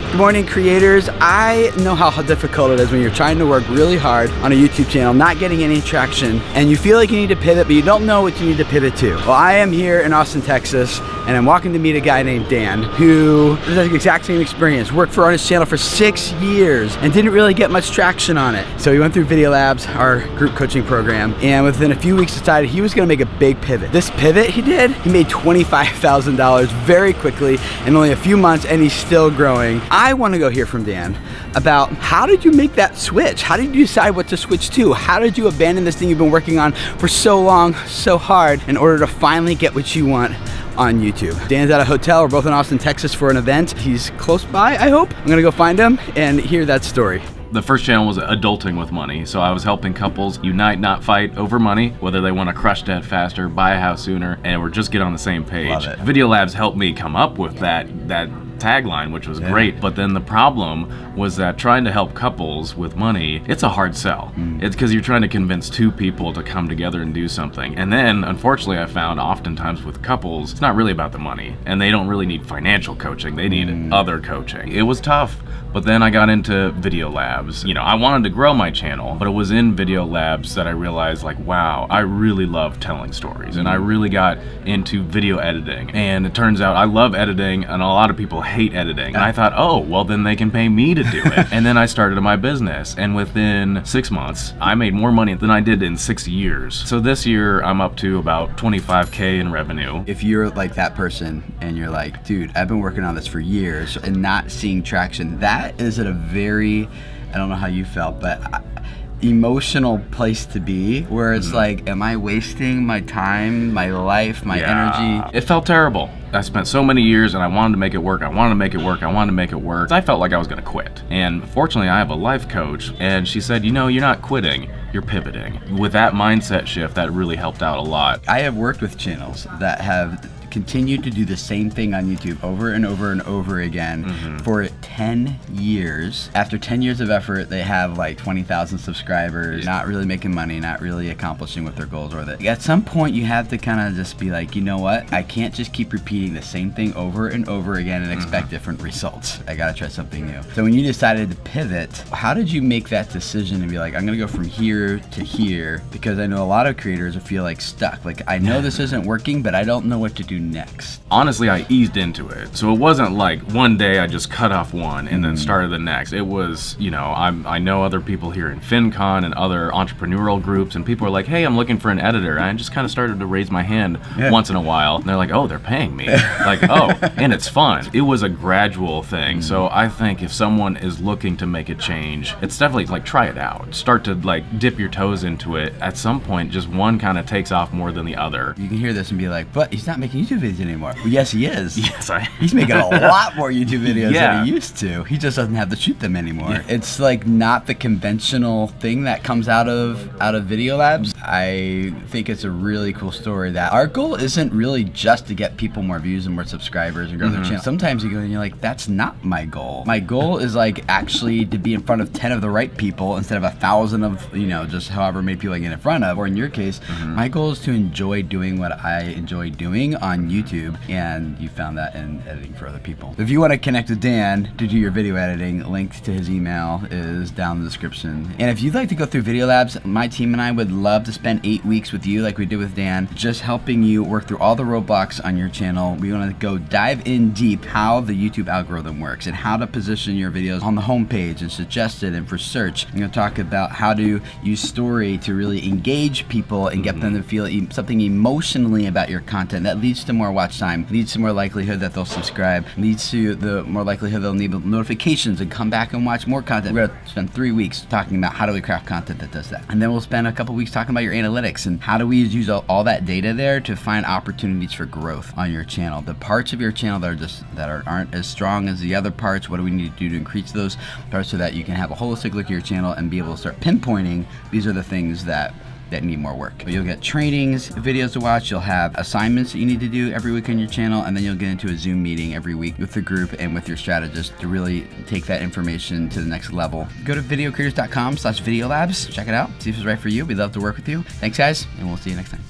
Good morning, creators. I know how difficult it is when you're trying to work really hard on a YouTube channel, not getting any traction, and you feel like you need to pivot, but you don't know what you need to pivot to. Well, I am here in Austin, Texas, and I'm walking to meet a guy named Dan, who has the exact same experience, worked on his channel for 6 years, and didn't really get much traction on it. So he went through Video Labs, our group coaching program, and within a few weeks decided he was gonna make a big pivot. This pivot he did, he made $25,000 very quickly in only a few months, and he's still growing. I want to go hear from Dan about how did you make that switch? How did you decide what to switch to? How did you abandon this thing you've been working on for so long, so hard, in order to finally get what you want on YouTube? Dan's at a hotel. We're both in Austin, Texas for an event. He's close by, I hope. I'm gonna go find him and hear that story. The first channel was Adulting with Money, so I was helping couples unite, not fight over money, whether they want to crush debt faster, buy a house sooner, or just get on the same page. Love it. Video Labs helped me come up with that tagline, which was great. But then the problem was that trying to help couples with money, it's a hard sell. It's because you're trying to convince two people to come together and do something. And then, unfortunately, I found oftentimes with couples, it's not really about the money, and they don't really need financial coaching. They need other coaching. It was tough. But then I got into Video Labs. You know, I wanted to grow my channel, but it was in Video Labs that I realized, like, wow, I really love telling stories, and I really got into video editing. And it turns out I love editing, and a lot of people hate editing. And I thought, oh, well, then they can pay me to do it. And then I started my business, and within 6 months, I made more money than I did in 6 years. So this year, I'm up to about 25K in revenue. If you're like that person and you're like, dude, I've been working on this for years and not seeing traction, that is at a very, I don't know how you felt, but emotional place to be, where it's like, am I wasting my time, my life, my energy? It felt terrible. I spent so many years and I wanted to make it work, I wanted to make it work, I wanted to make it work. I felt like I was gonna quit. And fortunately, I have a life coach, and she said, you know, you're not quitting, you're pivoting. With that mindset shift, that really helped out a lot. I have worked with channels that have continued to do the same thing on YouTube over and over and over again for 10 years. After 10 years of effort, they have like 20,000 subscribers, not really making money, not really accomplishing what their goals are. At some point, you have to kind of just be like, you know what? I can't just keep repeating the same thing over and over again and expect different results. I gotta try something new. So when you decided to pivot, how did you make that decision and be like, I'm gonna go from here to here? Because I know a lot of creators feel like stuck. Like, I know this isn't working, but I don't know what to do next. Honestly, I eased into it. So it wasn't like one day I just cut off one and then started the next. It was, you know, I know other people here in FinCon and other entrepreneurial groups, and people are like, hey, I'm looking for an editor. And I just kind of started to raise my hand once in a while. And they're like, oh, they're paying me. Like, oh, and it's fun. It was a gradual thing. So I think if someone is looking to make a change, it's definitely like, try it out. Start to like dip your toes into it. At some point, just one kind of takes off more than the other. You can hear this and be like, but he's not making YouTube videos anymore. Well, yes, he is. Yes, he's making a lot more YouTube videos than he used to. He just doesn't have to shoot them anymore. It's like not the conventional thing that comes out of Video Labs. I think it's a really cool story that our goal isn't really just to get people more views and more subscribers and grow their channel. Sometimes you go and you're like, that's not my goal. My goal is like actually to be in front of 10 of the right people instead of 1,000 of, you know, just however many people I get in front of. Or in your case, my goal is to enjoy doing what I enjoy doing on YouTube, and you found that in editing for other people. If you want to connect with Dan to do your video editing, link to his email is down in the description. And if you'd like to go through Video Labs, my team and I would love to spend 8 weeks with you like we did with Dan, just helping you work through all the roadblocks on your channel. We want to go dive in deep how the YouTube algorithm works and how to position your videos on the homepage and suggested and for search. I'm going to talk about how to use story to really engage people and get them to feel something emotionally about your content that leads to more watch time, leads to more likelihood that they'll subscribe, leads to the more likelihood they'll need notifications and come back and watch more content. We're going to spend 3 weeks talking about how do we craft content that does that. And then we'll spend a couple weeks talking about your analytics and how do we use all that data there to find opportunities for growth on your channel. The parts of your channel that aren't as strong as the other parts, what do we need to do to increase those parts so that you can have a holistic look at your channel and be able to start pinpointing these are the things that need more work. But you'll get trainings, videos to watch, you'll have assignments that you need to do every week on your channel, and then you'll get into a Zoom meeting every week with the group and with your strategist to really take that information to the next level. Go to videocreators.com/videolabs, check it out, see if it's right for you. We'd love to work with you. Thanks guys, and we'll see you next time.